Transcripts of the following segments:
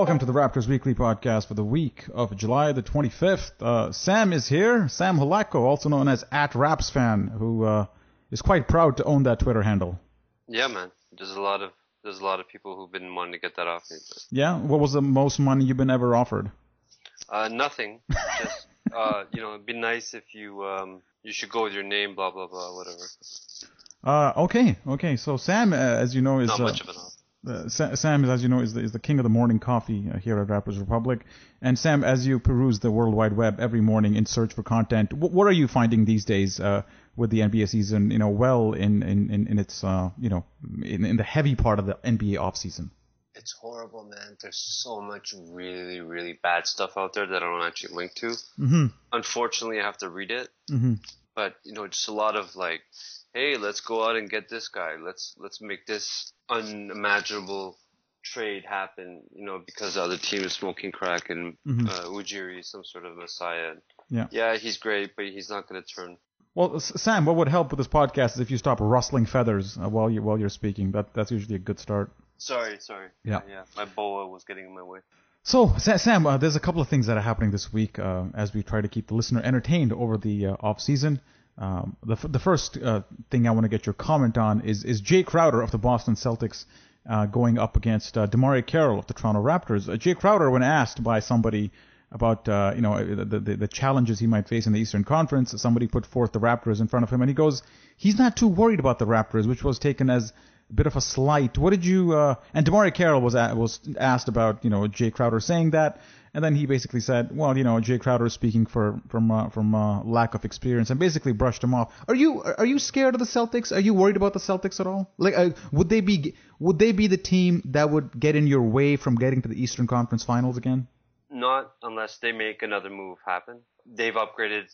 welcome to the Raptors Weekly Podcast for the week of July the 25th. Sam is here, Sam Halako, also known as @RapsFan, who is quite proud to own that Twitter handle. Yeah, man. There's a lot of people who've been wanting to get that off me. But... Yeah? What was the most money you've been ever offered? Nothing. Just, it'd be nice if you should go with your name, blah, blah, blah, whatever. Okay. So Sam, as you know, is... Not much of an offer. Sam, as you know, is the king of the morning coffee here at Raptors Republic. And Sam, as you peruse the World Wide Web every morning in search for content, what are you finding these days with the NBA season? Well in its in the heavy part of the NBA off season. It's horrible, man. There's so much really, really bad stuff out there that I don't actually link to. Mm-hmm. Unfortunately, I have to read it. Mm-hmm. But just a lot of like, hey, let's go out and get this guy. Let's make this unimaginable trade happen, because the other team is smoking crack and Ujiri is some sort of messiah. Yeah, he's great, but he's not going to turn. Well, Sam, what would help with this podcast is if you stop rustling feathers while you're speaking. That's usually a good start. Sorry. Yeah. My boa was getting in my way. So, Sam, there's a couple of things that are happening this week as we try to keep the listener entertained over the off season. The first thing I want to get your comment on is Jay Crowder of the Boston Celtics going up against DeMario Carroll of the Toronto Raptors. Jay Crowder, when asked by somebody about the challenges he might face in the Eastern Conference, somebody put forth the Raptors in front of him, and he goes, he's not too worried about the Raptors, which was taken as a bit of a slight. What did you? And DeMario Carroll was asked about Jay Crowder saying that. And then he basically said, well, Jay Crowder is speaking from lack of experience, and basically brushed him off. Are you scared of the Celtics? Are you worried about the Celtics at all? Like, would they be the team that would get in your way from getting to the Eastern Conference Finals again? Not unless they make another move happen. They've upgraded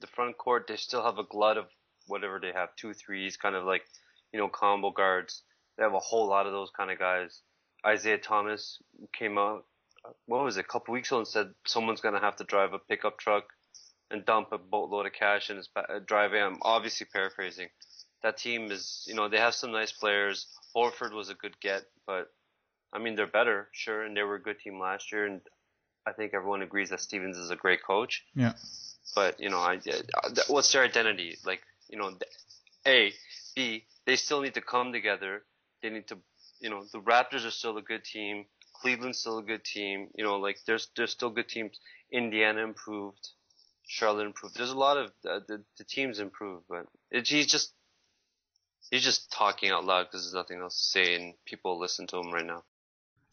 the front court. They still have a glut of whatever they have, 2 threes, kind of like, combo guards. They have a whole lot of those kind of guys. Isaiah Thomas came out, what was it, a couple weeks ago, and said someone's going to have to drive a pickup truck and dump a boatload of cash in his driveway. I'm obviously paraphrasing. That team is, they have some nice players. Horford was a good get, but, they're better, sure, and they were a good team last year, and I think everyone agrees that Stevens is a great coach. Yeah. But, what's their identity? Like, A, B, they still need to come together. They need to, the Raptors are still a good team. Cleveland's still a good team. There's still good teams. Indiana improved. Charlotte improved. There's a lot of the teams improved, but he's just talking out loud because there's nothing else to say, and people listen to him right now.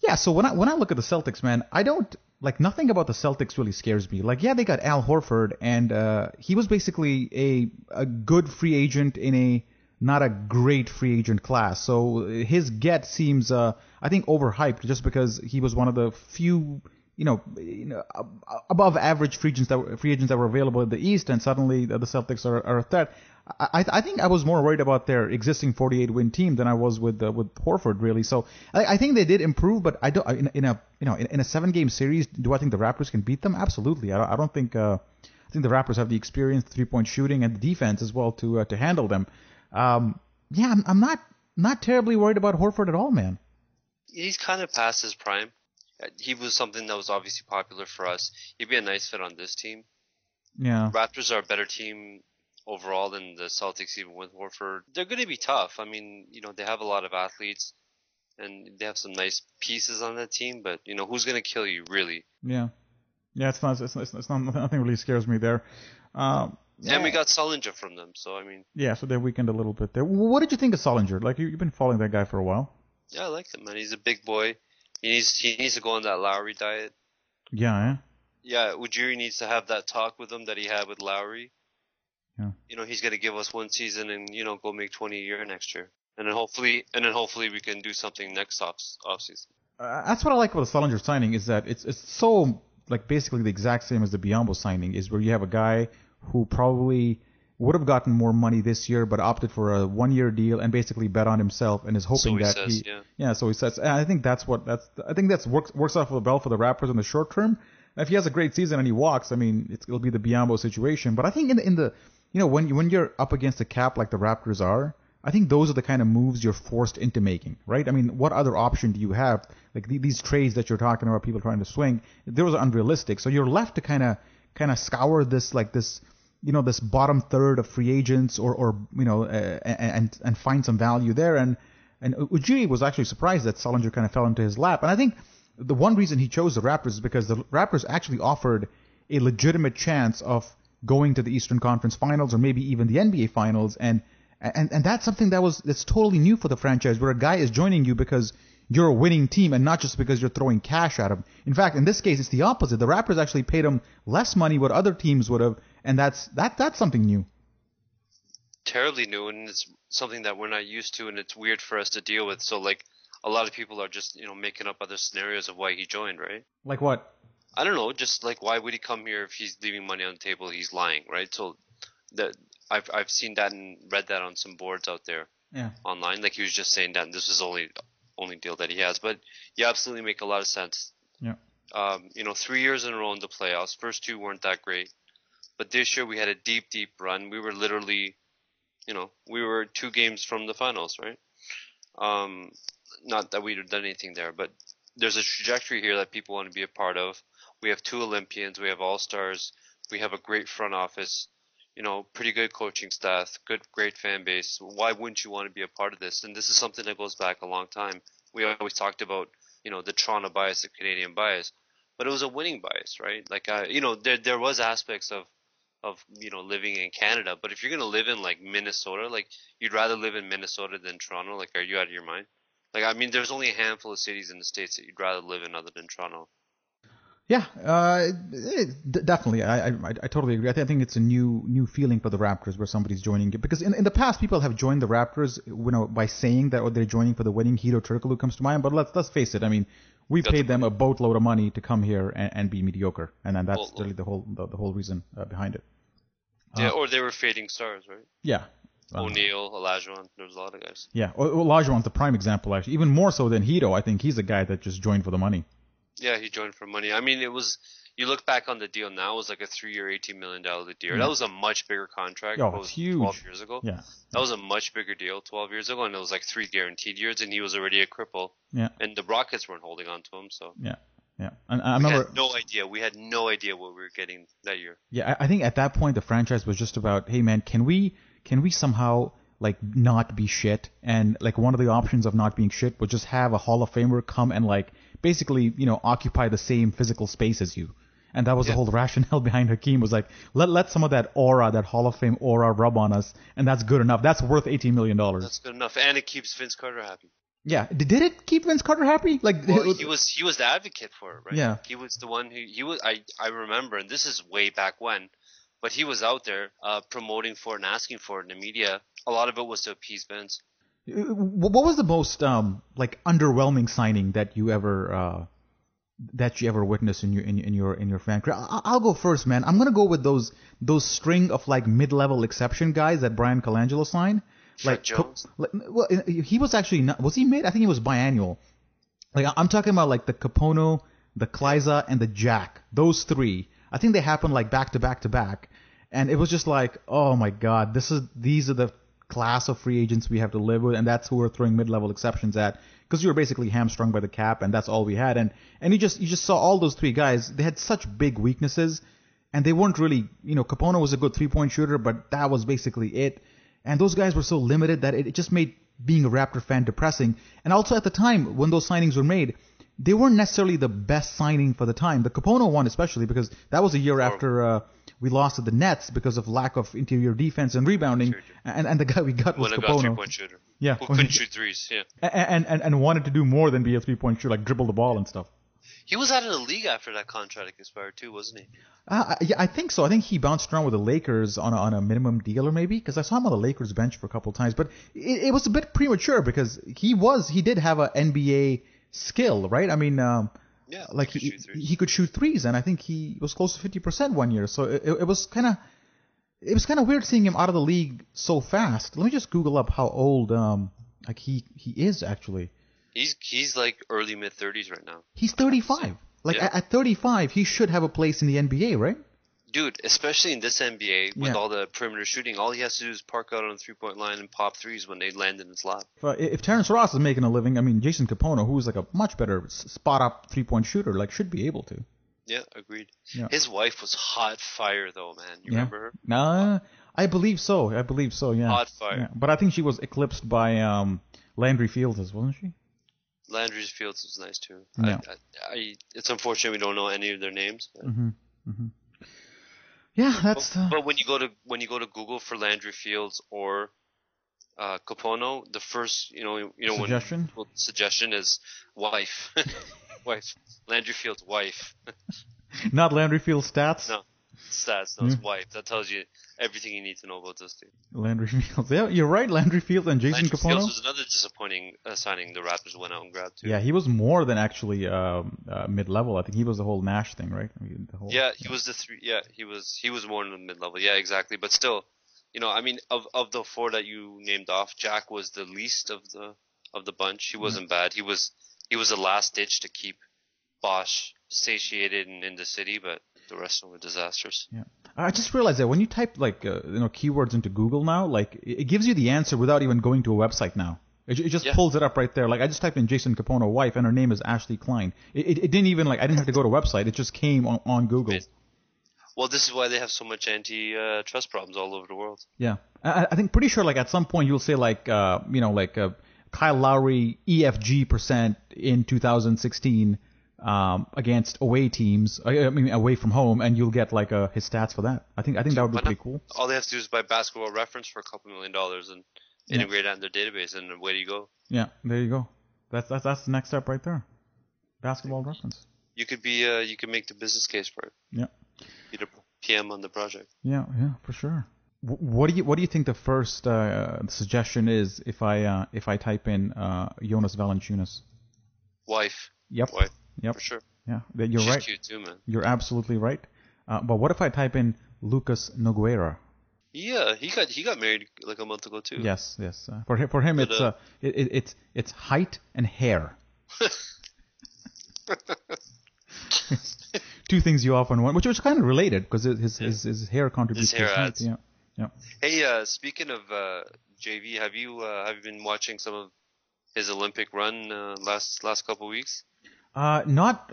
Yeah. So when I look at the Celtics, man, I don't nothing about the Celtics really scares me. They got Al Horford, and he was basically a good free agent in a not a great free agent class. So his get seems, I think, overhyped just because he was one of the few, above average free agents that were available in the East, and suddenly the Celtics are a threat. I think I was more worried about their existing 48-win team than I was with Horford, really. So I think they did improve, but I don't. In a 7-game series, do I think the Raptors can beat them? Absolutely. I don't think. I think the Raptors have the experience, 3-point shooting, and the defense as well to handle them. I'm not terribly worried about Horford at all, man. He's kind of past his prime. He was something that was obviously popular for us. He'd be a nice fit on this team. Yeah. Raptors are a better team overall than the Celtics, even with Horford. They're going to be tough. They have a lot of athletes, and they have some nice pieces on that team, but, who's going to kill you, really? Yeah. Yeah, it's not, nothing really scares me there. And we got Sullinger from them, so Yeah, so they weakened a little bit there. What did you think of Sullinger? You've been following that guy for a while. Yeah, I like him, man. He's a big boy. He needs to go on that Lowry diet. Yeah, Yeah, Ujiri needs to have that talk with him that he had with Lowry. Yeah. He's going to give us one season and, go make 20 a year next year. And then hopefully we can do something next off season. That's what I like about the Sullinger signing, is that it's so, basically the exact same as the Biyombo signing, is where you have a guy who probably would have gotten more money this year, but opted for a 1-year deal and basically bet on himself and is hoping so he says. And I think that works out well for the Raptors in the short term. If he has a great season and he walks, it'll be the Biyombo situation. But I think in the when you're up against a cap like the Raptors are, I think those are the kind of moves you're forced into making, right? I mean, what other option do you have? Like these trades that you're talking about, people trying to swing, those are unrealistic. So you're left to kind of scour this this bottom third of free agents or and find some value there. And Ujiri was actually surprised that Sullinger kind of fell into his lap. And I think the one reason he chose the Raptors is because the Raptors actually offered a legitimate chance of going to the Eastern Conference Finals or maybe even the NBA Finals. And that's something that's totally new for the franchise, where a guy is joining you because you're a winning team and not just because you're throwing cash at him. In fact, in this case, it's the opposite. The Raptors actually paid him less money what other teams would have, and that's something new. Terribly new, and it's something that we're not used to, and it's weird for us to deal with. So, like, a lot of people are just, making up other scenarios of why he joined, right? Like what? I don't know, just like, why would he come here if he's leaving money on the table? He's lying, right? So I've seen that and read that on some boards out there online. Like, he was just saying that this is only deal that he has. But you absolutely make a lot of sense. Yeah. 3 years in a row in the playoffs. First two weren't that great, but this year we had a deep run. We were literally, we were 2 games from the finals, right? Not that we'd have done anything there, but there's a trajectory here that people want to be a part of. We have 2 Olympians. We have all-stars. We have a great front office. Pretty good coaching staff, great fan base. Why wouldn't you want to be a part of this? And this is something that goes back a long time. We always talked about, the Toronto bias, the Canadian bias, but it was a winning bias, right? Like, there was aspects of living in Canada, but if you're going to live in like Minnesota, like you'd rather live in Minnesota than Toronto. Like, are you out of your mind? Like, I mean, there's only a handful of cities in the States that you'd rather live in other than Toronto. Yeah, definitely. I totally agree. I think it's a new feeling for the Raptors where somebody's joining it. Because in the past, people have joined the Raptors, by saying that they're joining for the winning. Hito Turkoglu comes to mind. But let's face it. I mean, we paid them a boatload of money to come here and be mediocre, and then that's really the whole reason behind it. Yeah, or they were fading stars, right? Yeah. O'Neal, Olajuwon, there was a lot of guys. Yeah, Olajuwon's the prime example, actually. Even more so than Hito. I think he's a guy that just joined for the money. Yeah, he joined for money. I mean, you look back on the deal now, it was like a 3-year, $18 million deal. Yeah. That was a much bigger contract. Oh, it's huge. 12 years ago. Yeah. That was a much bigger deal 12 years ago, and it was like 3 guaranteed years, and he was already a cripple. Yeah. And the Rockets weren't holding on to him, so. Yeah. Yeah. And I remember. We had no idea what we were getting that year. Yeah, I think at that point the franchise was just about, hey man, can we somehow like not be shit? And like one of the options of not being shit was just have a Hall of Famer come and like basically, occupy the same physical space as you. And that was the whole rationale behind Hakeem, was like, let some of that aura, that Hall of Fame aura rub on us, and that's good enough. That's worth $18 million. That's good enough, and it keeps Vince Carter happy. Yeah, did it keep Vince Carter happy? Like, well, he was the advocate for it, right? Yeah, he was the one who I remember, and this is way back when, but he was out there promoting for it and asking for it in the media. A lot of it was to appease Vince. What was the most like underwhelming signing that you ever witnessed in your fan career? I'll go first, man. I'm gonna go with those string of like mid-level exception guys that Brian Colangelo signed. Like Jones. Well, he was actually not. Was he mid? I think he was biannual. Like I'm talking about like the Capono, the Kleiza, and the Jack. Those 3. I think they happened like back to back to back, and it was just like, oh my god, these are the class of free agents we have to live with, and that's who we're throwing mid-level exceptions at, because you were basically hamstrung by the cap, and that's all we had. And you just saw all those 3 guys. They had such big weaknesses, and they weren't really, Capono was a good 3-point shooter, but that was basically it. And those guys were so limited that it just made being a Raptor fan depressing. And also at the time when those signings were made, they weren't necessarily the best signing for the time. The Capono one especially, because that was a year after we lost to the Nets because of lack of interior defense and rebounding. And the guy we got was Capono. Got 3-point shooter. Yeah. Who couldn't shoot threes, yeah. And wanted to do more than be a 3-point shooter, like dribble the ball and stuff. He was out of the league after that contract expired too, wasn't he? Yeah, I think so. I think he bounced around with the Lakers on a minimum deal, or maybe, because I saw him on the Lakers bench for a couple of times. But it was a bit premature because he did have an NBA skill, right? I mean, like he could shoot threes, and I think he was close to 50% one year. So it was kind of weird seeing him out of the league so fast. Let me just Google up how old like he is actually. He's like early mid-30s right now. He's 35. Like at 35, he should have a place in the NBA, right? Dude, especially in this NBA with Yeah. all the perimeter shooting, all he has to do is park out on the 3-point line and pop threes when they land in his lap. If Terrence Ross is making a living, I mean, Jason Capono, who's like a much better spot-up three-point shooter, like should be able to. Yeah, agreed. Yeah. His wife was hot fire though, man. You remember her? Nah, I believe so. Yeah. Hot fire. Yeah. But I think she was eclipsed by Landry Fields, wasn't she? Landry Fields was nice too. Yeah. It's unfortunate we don't know any of their names. But, Yeah, that's. but when you go to Google for Landry Fields or Capono, the first suggestion? suggestion is wife, wife. Landry Fields' wife. Not Landry Fields' stats. No, stats. No, it's wife. That tells you everything you need to know about this team. Landry Fields. Yeah, you're right. Landry Fields and Jason Landry Capono. Fields was another disappointing signing the Raptors went out and grabbed too. Yeah, he was more than actually mid-level. I think he was the whole Nash thing, right? I mean, he was the three. Yeah, he was more in the mid-level. Yeah, exactly. But still, I mean, of the four that you named off, Jack was the least of the bunch. He wasn't bad. He was the last ditch to keep Bosch satiated in the city, but the rest of them were disasters. Yeah, I just realized that when you type like keywords into Google now, like it gives you the answer without even going to a website now. It just pulls it up right there. Like I just typed in Jason Capono wife, and her name is Ashley Klein. It didn't even I didn't have to go to a website. It just came on Google. Right. Well, this is why they have so much anti-trust problems all over the world. Yeah, I think pretty sure at some point you'll say Kyle Lowry EFG% in 2016 against away teams. I mean away from home, and you'll get his stats for that. I think that would be pretty cool. All they have to do is buy Basketball Reference for a couple $1 million and integrate that in their database, and away you go. Yeah, there you go. That's the next step right there. Basketball Reference. You could make the business case for it. Yeah. Be the PM on the project. Yeah, for sure. What do you think the first suggestion is if I type in Jonas Valanciunas? Wife. Yep. Wife. Yep. For sure. Yeah, you're She's right. Cute too, man. You're absolutely right. But what if I type in Lucas Nogueira? Yeah, he got married like a month ago too. Yes. For him, it's height and hair. Two things you often want, which was kind of related because his hair contributes to his height. Yeah. Hey, speaking of JV, have you been watching some of his Olympic run last couple of weeks? Not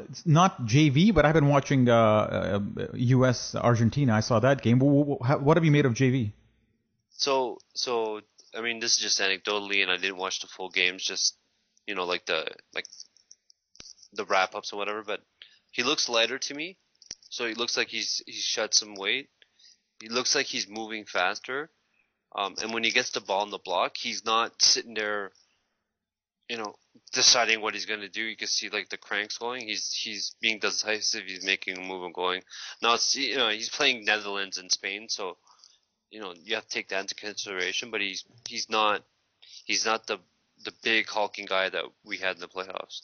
JV, but I've been watching U.S. Argentina. I saw that game. What have you made of JV? So I mean, this is just anecdotally, and I didn't watch the full games. Just the wrap ups or whatever. But he looks lighter to me, so he looks like he's shed some weight. He looks like he's moving faster, and when he gets the ball on the block, he's not sitting there, deciding what he's going to do. You can see the cranks going. He's being decisive. He's making a move and going. Now he's playing Netherlands and Spain, so you have to take that into consideration. But he's not the big hulking guy that we had in the playoffs.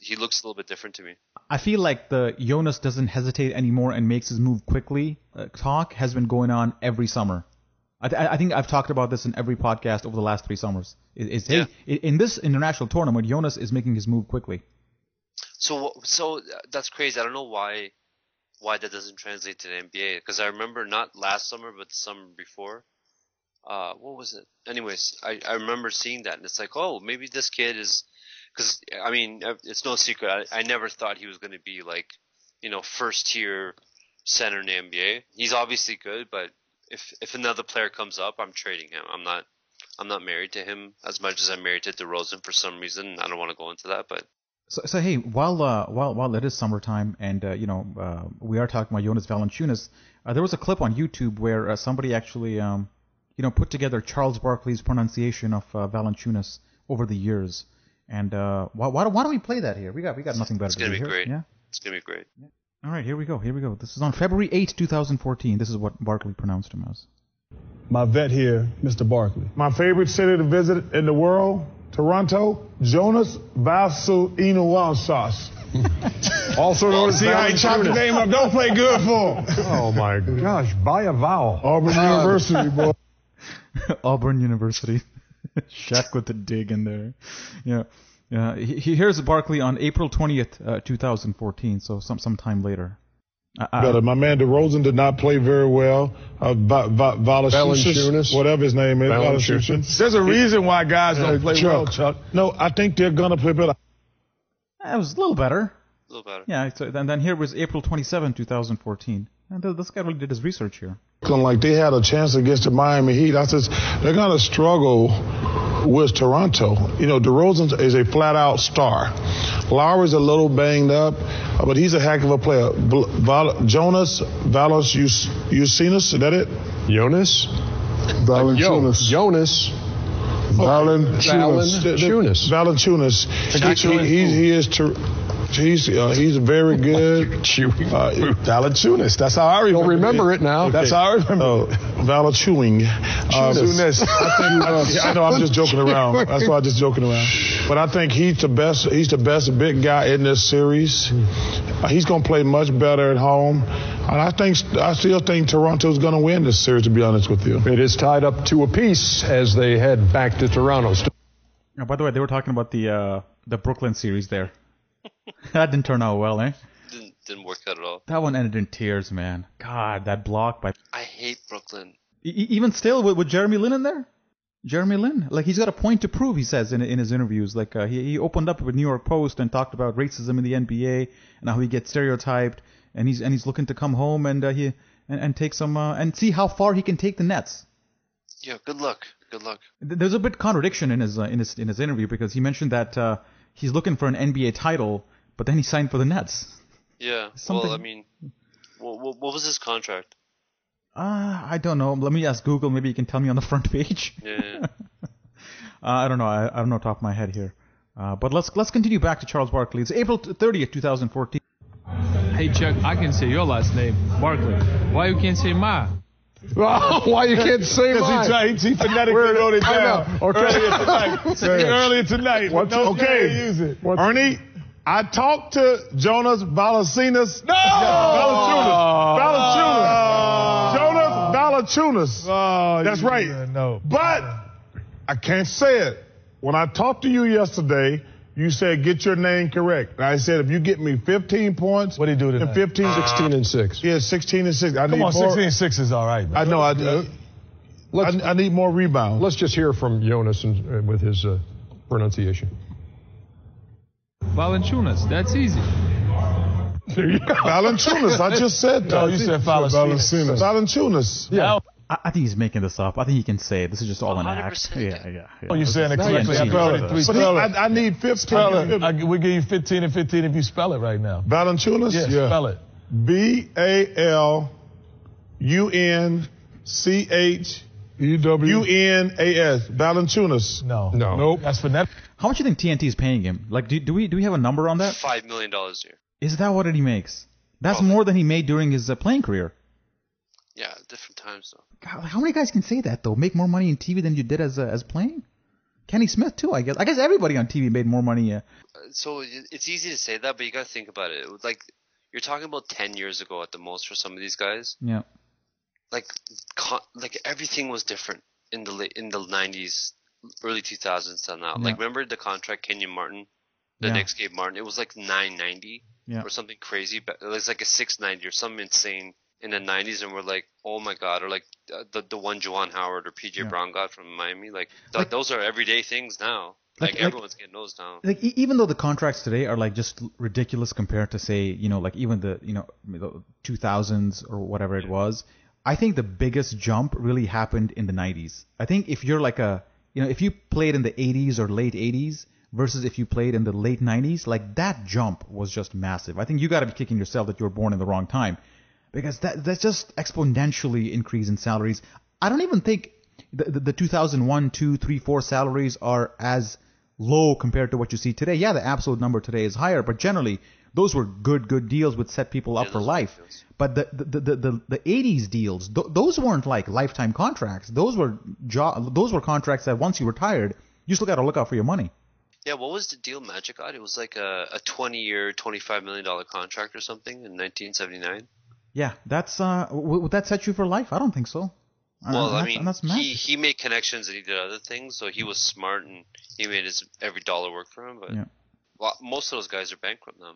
He looks a little bit different to me. I feel like the Jonas doesn't hesitate anymore and makes his move quickly. Talk has been going on every summer. I think I've talked about this in every podcast over the last 3 summers. Hey, in this international tournament, Jonas is making his move quickly. So that's crazy. I don't know why that doesn't translate to the NBA. Because I remember not last summer, but the summer before. What was it? Anyways, I remember seeing that, and it's like, oh, maybe this kid is. Because I mean, it's no secret. I never thought he was going to be first tier center in the NBA. He's obviously good, but if another player comes up, I'm trading him. I'm not married to him as much as I'm married to DeRozan for some reason. I don't want to go into that, but. So hey, while it is summertime and we are talking about Jonas Valanciunas, there was a clip on YouTube where somebody actually put together Charles Barkley's pronunciation of Valanciunas over the years. And why don't we play that here? We got nothing better to do here. It's gonna be great. Yeah? It's gonna be great. Yeah. All right, here we go. This is on February 8, 2014. This is what Barkley pronounced him as. My vet here, Mr. Barkley. My favorite city to visit in the world, Toronto, Jonas vah-lahn-CHEW-nahs. Also known as see how he chopped the name up. Don't play good for him. Oh my gosh, buy a vowel. Auburn University, boy. Auburn University. Shaq with the dig in there. Yeah. Here's Barkley on April 20th, 2014, so some time later. Better. My man DeRozan did not play very well. Vah-lahn-CHEW-nahs, whatever his name is. Vah-lahn-CHEW-nahs. There's a reason why guys don't play well, Chuck. No, I think they're going to play better. It was a little better. A little better. Yeah, so, and then here was April 27, 2014. And this guy really did his research here. Like they had a chance against the Miami Heat. I said, they're going to struggle with Toronto. You know, DeRozan is a flat-out star. Lowry's a little banged up, but he's a heck of a player. Jonas vah-lahn-CHEW-nahs, is that it? Jonas? Vah-lahn-CHEW-nahs. Jonas. Vah-lahn-CHEW-nahs. Vah-lahn-CHEW-nahs. He's very good. Vah-lahn-CHEW-nahs. That's how I remember. Don't remember it now. Okay. That's how I remember. Vah-lahn-CHEW-nahs. I know I'm just joking around. That's why I'm just joking around. But I think he's the best. He's the best big guy in this series. He's going to play much better at home. And I still think Toronto's going to win this series, to be honest with you. It is tied up 2 apiece as they head back to Toronto. Oh, by the way, they were talking about the Brooklyn series there. That didn't turn out well, eh? Didn't work out at all. That one ended in tears, man. God, that block by... I hate Brooklyn. Even still, with Jeremy Lin in there? Jeremy Lin? Like, he's got a point to prove, he says in his interviews. Like, he opened up with New York Post and talked about racism in the NBA and how he gets stereotyped. And he's looking to come home and take some... and see how far he can take the Nets. Yeah, good luck. Good luck. There's a bit contradiction in his interview because he mentioned that he's looking for an NBA title, but then he signed for the Nets. Yeah. Well, I mean, what was his contract? I don't know. Let me ask Google. Maybe you can tell me on the front page. Yeah. I don't know. I don't know top of my head here. But let's continue back to Charles Barkley. It's April 30th, 2014. Hey Chuck, I can say your last name, Barkley. Why you can't say mine? Why you can't say mine? He phonetically wrote it down. Earlier tonight. Okay. Use it. Ernie, I talked to Jonas vah-lahn-CHEW-nahs. No! Jonas vah-lahn-CHEW-nahs. That's right. No. But I can't say it. When I talked to you yesterday, you said get your name correct. And I said if you get me 15 points. What do you do tonight? 16 and 6. Yeah, 16 and 6. Come on, 16 and 6 is all right, man. I know. I need more rebounds. Let's just hear from Jonas with his pronunciation. vah-lahn-CHEW-nahs. That's easy. vah-lahn-CHEW-nahs. I just said that. No, you said vah-lahn-CHEW-nahs. vah-lahn-CHEW-nahs. Yeah. I think he's making this up. I think he can say it. This is just all an act. Yeah. Oh, you're saying it correctly. I need 15. We'll give you 15 and 15 if you spell it right now. vah-lahn-CHEW-nahs? Yes, spell it. vah-lahn-CHEW-nahs. vah-lahn-CHEW-nahs. No. Nope. That's phonetic. How much do you think TNT is paying him? Like, do we have a number on that? $5 million a year. Is that what he makes? That's more than he made during his playing career. Yeah, different times though. God, how many guys can say that though? Make more money in TV than you did as playing? Kenny Smith too, I guess. I guess everybody on TV made more money. So it's easy to say that, but you got to think about it. Like you're talking about 10 years ago at the most for some of these guys. Yeah. Like everything was different in the 90s, early 2000s till now. Yeah. Like remember the contract Kenyon Martin, the Knicks gave Martin. It was like $990 or something crazy. But it was like a $690 or something insane in the 90s, and we're like, oh my god, or like the one Juwan Howard or PJ Brown got from Miami. Like those are everyday things now. Like everyone's getting those now. Like even though the contracts today are like just ridiculous compared to say like even the the 2000s or whatever it was, I think the biggest jump really happened in the 90s. I think if you're like if you played in the 80s or late 80s versus if you played in the late 90s, like that jump was just massive. I think you got to be kicking yourself that you were born in the wrong time. Because that's just exponentially increase in salaries. I don't even think the 2001, 2, 3, 4 salaries are as low compared to what you see today. Yeah, the absolute number today is higher, but generally those were good deals which set people up for life. But the 80s deals, those weren't like lifetime contracts. Those were contracts that once you retired, you still got to look out for your money. Yeah, what was the deal Magic got? It was like a 20-year, $25 million contract or something in 1979. Yeah, that's would that set you for life? I don't think so. Well, I mean, he made connections and he did other things, so he was smart and he made every dollar work for him. But most of those guys are bankrupt now,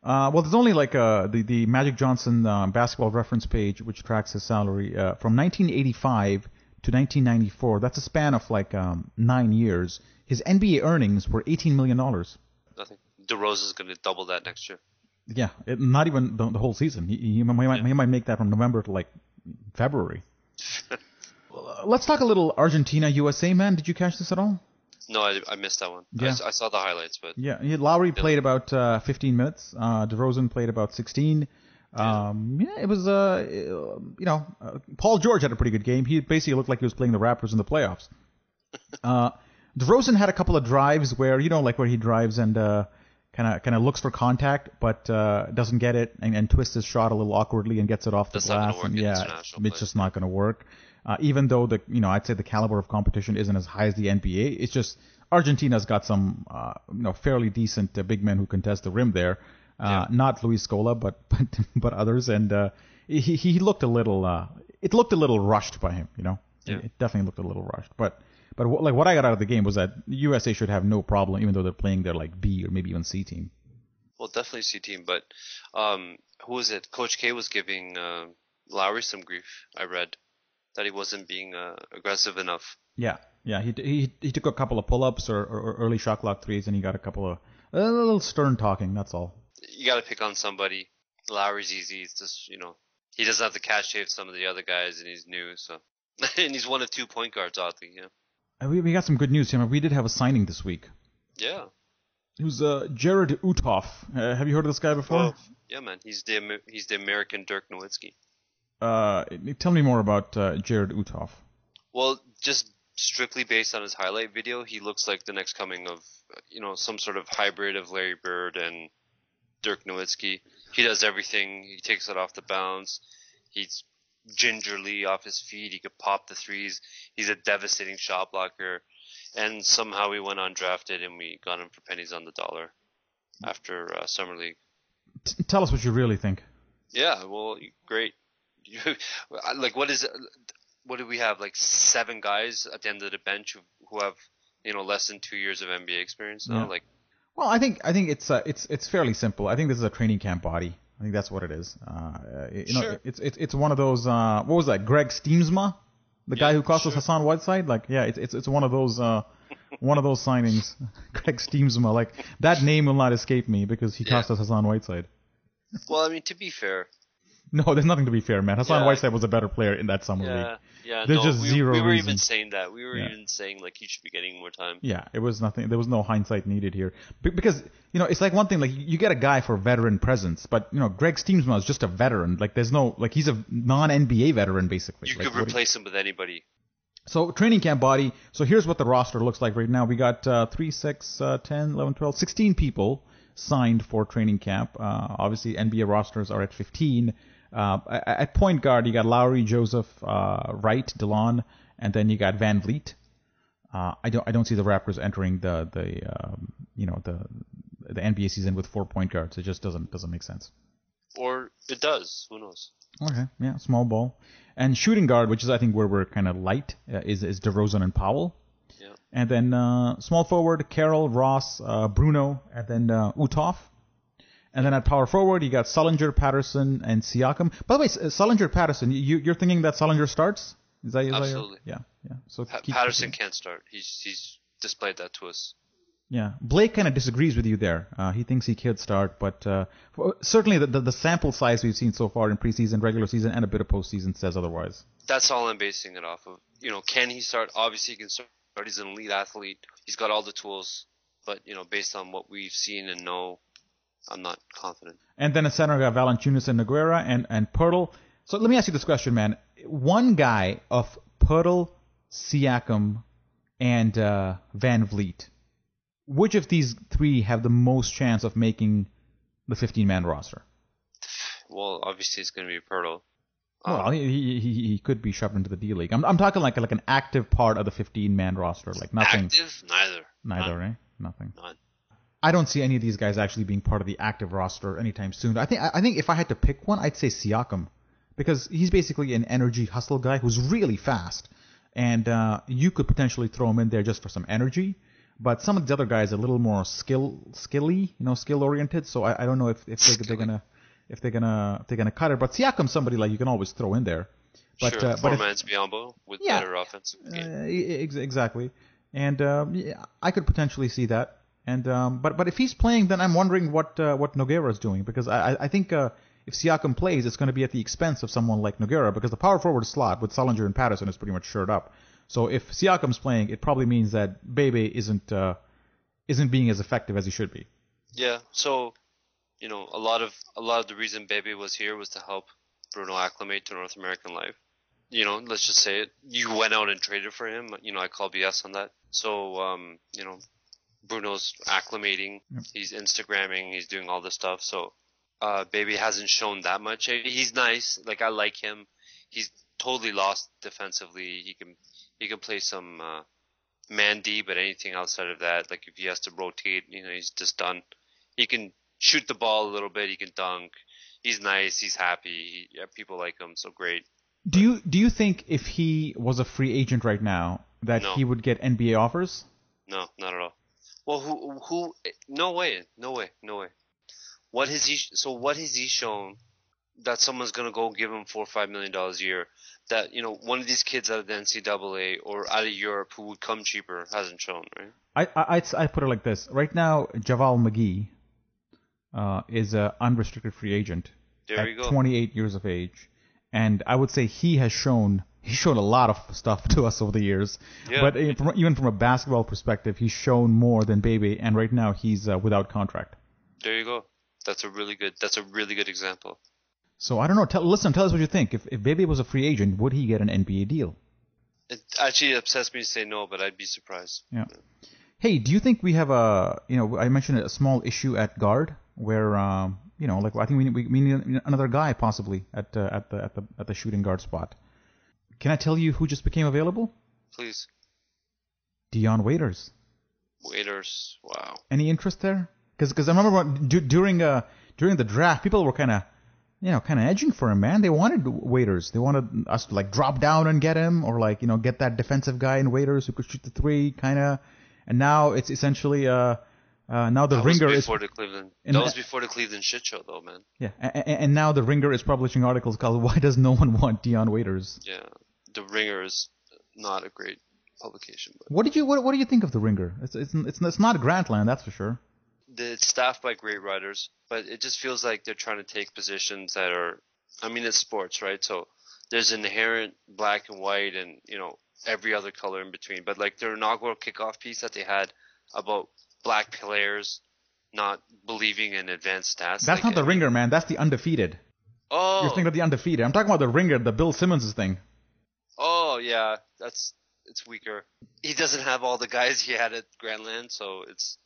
Well, there's only like the Magic Johnson basketball reference page, which tracks his salary from 1985 to 1994. That's a span of like 9 years. His NBA earnings were $18 million. Nothing. DeRozan's going to double that next year. Yeah, not even the whole season. He might make that from November to like February. Let's talk a little Argentina-USA, man. Did you catch this at all? No, I missed that one. Yeah. I saw the highlights, but yeah, Lowry played about 15 minutes. DeRozan played about 16. It was Paul George had a pretty good game. He basically looked like he was playing the Raptors in the playoffs. DeRozan had a couple of drives where where he drives and kind of looks for contact, but doesn't get it and twists his shot a little awkwardly and gets it off the glass. And it's just not going to work. Even though I'd say the caliber of competition isn't as high as the NBA, it's just Argentina's got some fairly decent big men who contest the rim there. Not Luis Scola, but others, and he looked a little. It looked a little rushed by him, It definitely looked a little rushed, but what I got out of the game was that USA should have no problem, even though they're playing their like B or maybe even C team. Well, definitely C team, but who was it? Coach K was giving Lowry some grief. I read that he wasn't being aggressive enough. Yeah. He took a couple of pull-ups or early shot clock threes, and he got a little stern talking. That's all. You got to pick on somebody. Lowry's easy. It's just he doesn't have the cachet of some of the other guys, and he's new. So and he's one of 2 point guards, oddly. Yeah. We got some good news here. We did have a signing this week. Yeah. It was Jared Utoff. Have you heard of this guy before? Oh, yeah, man. He's the American Dirk Nowitzki. Tell me more about Jared Utoff. Well, just strictly based on his highlight video, he looks like the next coming of some sort of hybrid of Larry Bird and Dirk Nowitzki. He does everything. He takes it off the bounce. He's gingerly off his feet. He could pop the threes. He's a devastating shot blocker. And somehow we went undrafted and we got him for pennies on the dollar after Summer League. Tell us what you really think. Yeah, well, great. Like, what do we have? Like 7 guys at the end of the bench who have less than 2 years of NBA experience now. Yeah. Well, I think it's fairly simple. I think this is a training camp body. I think that's what it is. Sure. It's one of those. What was that? Greg Steamsma, the guy who cost us Hassan Whiteside. It's one of those signings. Greg Steamsma. Like, that name will not escape me because he cost us Hassan Whiteside. Well, I mean, to be fair. No, there's nothing to be fair, man. Hassan Whiteside was a better player in that summer league. Yeah, there's just zero we were reason. even saying that. We were even saying like he should be getting more time. Yeah, it was nothing. There was no hindsight needed here because it's like one thing, like you get a guy for veteran presence, but Greg Steamsma is just a veteran. Like there's no he's a non-NBA veteran basically. You could replace him with anybody. So training camp body. So here's what the roster looks like right now. We got 3, 6, 10, 11, 12, 16 people signed for training camp. Obviously NBA rosters are at 15. At point guard, you got Lowry, Joseph, Wright, DeLon, and then you got Van Vliet. I don't see the Raptors entering the NBA season with 4 point guards. It just doesn't make sense. Or it does. Who knows? Okay, yeah, small ball. And shooting guard, which is I think where we're kind of light, is DeRozan and Powell. Yeah. And then small forward, Carroll, Ross, Bruno, and then Utoff. And then at power forward, you got Sullinger, Patterson, and Siakam. By the way, Sullinger, Patterson, you're thinking that Sullinger starts? Absolutely. Yeah. So Patterson can't start. He's displayed that to us. Yeah. Blake kind of disagrees with you there. He thinks he could start, but certainly the sample size we've seen so far in preseason, regular season, and a bit of postseason says otherwise. That's all I'm basing it off of. Can he start? Obviously, he can start. He's an elite athlete. He's got all the tools. But, based on what we've seen and know, I'm not confident. And then a center got Valanciunas and Nogueira and Pirtle. So let me ask you this question, man. One guy of Pirtle, Siakam, and Van Vliet, which of these 3 have the most chance of making the 15-man roster? Well, obviously it's going to be Pirtle. Well, he could be shoved into the D League. I'm talking like an active part of the 15-man roster, like nothing. Active? Neither, none. Right? Nothing. None. I don't see any of these guys actually being part of the active roster anytime soon. I think if I had to pick one, I'd say Siakam, because he's basically an energy hustle guy who's really fast, and you could potentially throw him in there just for some energy. But some of the other guys are a little more skilly, skill oriented. So I don't know if they're gonna cut it. But Siakam's somebody like you can always throw in there. But sure, four man's Biombo with better offensive game. Exactly. And I could potentially see that. And but if he's playing, then I'm wondering what Nogueira is doing, because I think if Siakam plays, it's going to be at the expense of someone like Nogueira, because the power forward slot with Sullinger and Patterson is pretty much shored up. So if Siakam's playing, it probably means that Bebe isn't being as effective as he should be. Yeah. So a lot of the reason Bebe was here was to help Bruno acclimate to North American life. Let's just say it. You went out and traded for him. I call BS on that. So Bruno's acclimating. Yep. He's Instagramming. He's doing all this stuff. So Baby hasn't shown that much. He's nice. Like, I like him. He's totally lost defensively. He can play some man D, but anything outside of that, like if he has to rotate, he's just done. He can shoot the ball a little bit. He can dunk. He's nice. He's happy. People like him. So great. Do you think if he was a free agent right now that he would get NBA offers? No, not at all. Well, who? No way. What has he shown that someone's gonna go give him $4 or $5 million a year? That one of these kids out of the NCAA or out of Europe who would come cheaper hasn't shown, right? I put it like this. Right now, Javal McGee is an unrestricted free agent there you go. 28 years of age, and I would say he's shown a lot of stuff to us over the years. Yeah. But even from a basketball perspective, he's shown more than Bebe, and right now he's without contract. There you go. That's a really good example. So I don't know. Tell us what you think. If Bebe was a free agent, would he get an NBA deal? It actually upsets me to say no, but I'd be surprised. Yeah. Hey, do you think we have I mentioned a small issue at guard where I think we need another guy possibly at the shooting guard spot. Can I tell you who just became available? Please. Dion Waiters. Waiters, wow. Any interest there? Because I remember during the draft, people were kind of edging for him, man. They wanted Waiters. They wanted us to drop down and get him, or get that defensive guy in Waiters who could shoot the three, kind of. And now it's essentially now the Ringer is before the Cleveland. That was before the Cleveland shit show, though, man. Yeah, and now the Ringer is publishing articles called "Why Does No One Want Dion Waiters?" Yeah, the Ringer is not a great publication. But what do you think of the Ringer? It's not Grantland, that's for sure. It's staffed by great writers, but it just feels like they're trying to take positions that are, it's sports, right? So there's inherent black and white and, every other color in between. But their inaugural kickoff piece that they had about black players not believing in advanced stats. That's not the Ringer, man. That's the Undefeated. Oh. You're thinking of the Undefeated. I'm talking about the Ringer, the Bill Simmons thing. Oh, yeah. It's weaker. He doesn't have all the guys he had at Grantland, so it's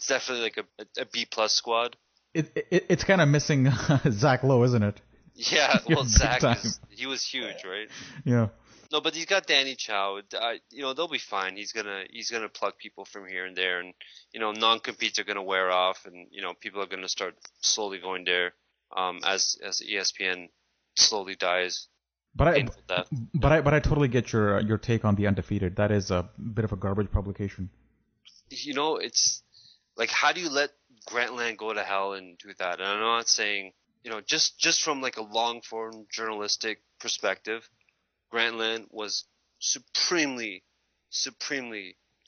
definitely a B+ squad. It's kind of missing Zach Lowe, isn't it? Yeah, well, Zach he was huge, right? Yeah. No, but he's got Danny Chow. They'll be fine. He's gonna plug people from here and there, and non-competes are gonna wear off, and people are gonna start slowly going there as ESPN slowly dies. But I totally get your take on the Undefeated. That is a bit of a garbage publication. It's how do you let Grantland go to hell and do that? And I'm not saying, just from a long form journalistic perspective, Grantland was supremely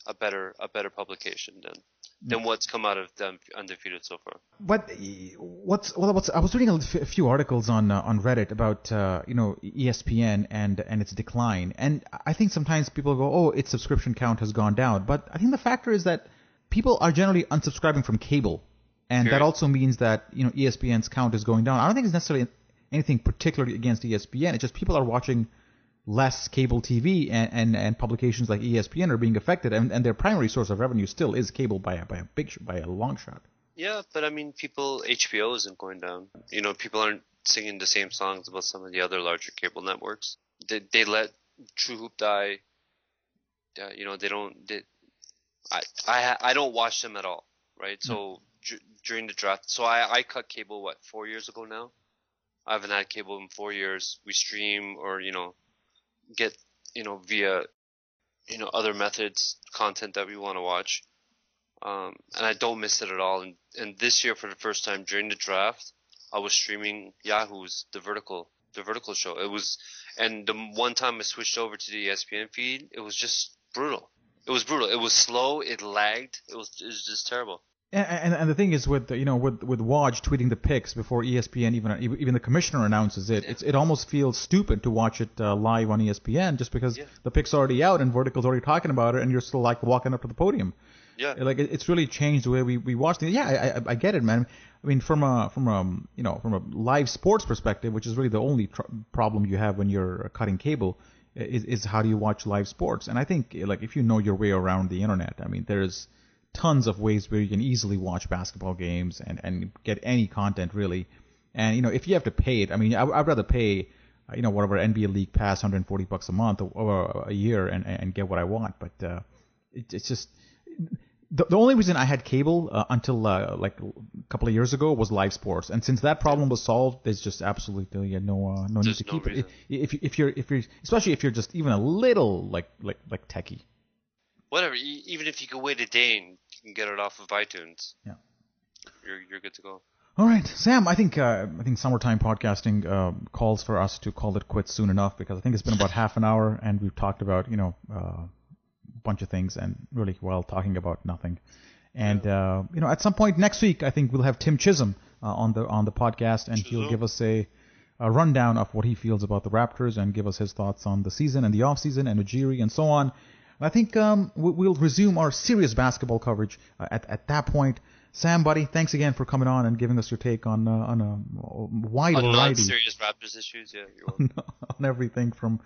a better publication than what's come out of them Undefeated so far. But I was reading a few articles on Reddit about ESPN and its decline, and I think sometimes people go, oh, its subscription count has gone down, but I think the factor is that people are generally unsubscribing from cable, and that also means that ESPN's count is going down. I don't think it's necessarily anything particularly against ESPN. It's just people are watching less cable TV, and publications like ESPN are being affected, and their primary source of revenue still is cable by a long shot. Yeah, but HBO isn't going down. People aren't singing the same songs about some of the other larger cable networks. They let True Hoop die. They don't. I don't watch them at all, right? So during the draft, so I cut cable 4 years ago now. I haven't had cable in 4 years. We stream or get via other methods, content that we want to watch. And I don't miss it at all. And this year, for the first time during the draft, I was streaming Yahoo's The Vertical show. And the one time I switched over to the ESPN feed, it was just brutal. It was brutal. It was slow. It lagged. It was just terrible. And the thing is with Woj tweeting the picks before ESPN even the commissioner announces it, it almost feels stupid to watch it live on ESPN just because the pick's already out and Vertical's already talking about it and you're still like walking up to the podium. Yeah. Like it's really changed the way we watch things. Yeah, I get it, man. I mean, from a live sports perspective, which is really the only problem you have when you're cutting cable, is how do you watch live sports? And I think like if you know your way around the internet, I mean, there's tons of ways where you can easily watch basketball games and get any content really. And if you have to pay it, I mean, I'd rather pay whatever NBA League Pass, $140 a month or a year and get what I want. But it's just the only reason I had cable until like a couple of years ago was live sports, and since that problem was solved, there's just absolutely no need to keep it. If you're especially if you're just even a little like techie. Whatever, even if you could wait a day and you can get it off of iTunes. Yeah. You're good to go. All right, Sam. I think summertime podcasting calls for us to call it quits soon enough because I think it's been about half an hour and we've talked about a bunch of things and really talking about nothing. And at some point next week I think we'll have Tim Chisholm on the podcast and he'll give us a rundown of what he feels about the Raptors and give us his thoughts on the season and the off season and Ujiri and so on. I think we'll resume our serious basketball coverage at that point. Sam, buddy, thanks again for coming on and giving us your take on a wide variety. On non-serious Raptors issues, yeah. You're welcome. On everything from,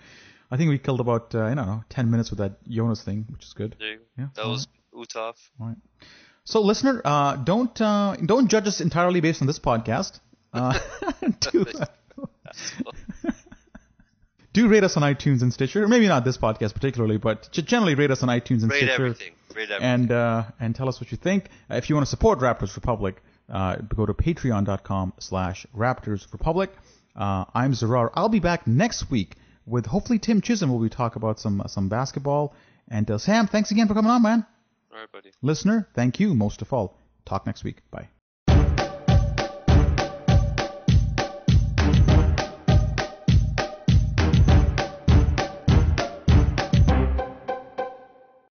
I think we killed about 10 minutes with that Jonas thing, which is good. There you go. Yeah, that was Utah. All right. So, listener, don't judge us entirely based on this podcast. Do rate us on iTunes and Stitcher. Maybe not this podcast particularly, but generally rate us on iTunes and Stitcher. Everything. Rate everything. And tell us what you think. If you want to support Raptors Republic, go to patreon.com/Raptors Republic. I'm Zarar. I'll be back next week with hopefully Tim Chisholm where we talk about some basketball. And Sam, thanks again for coming on, man. All right, buddy. Listener, thank you most of all. Talk next week. Bye.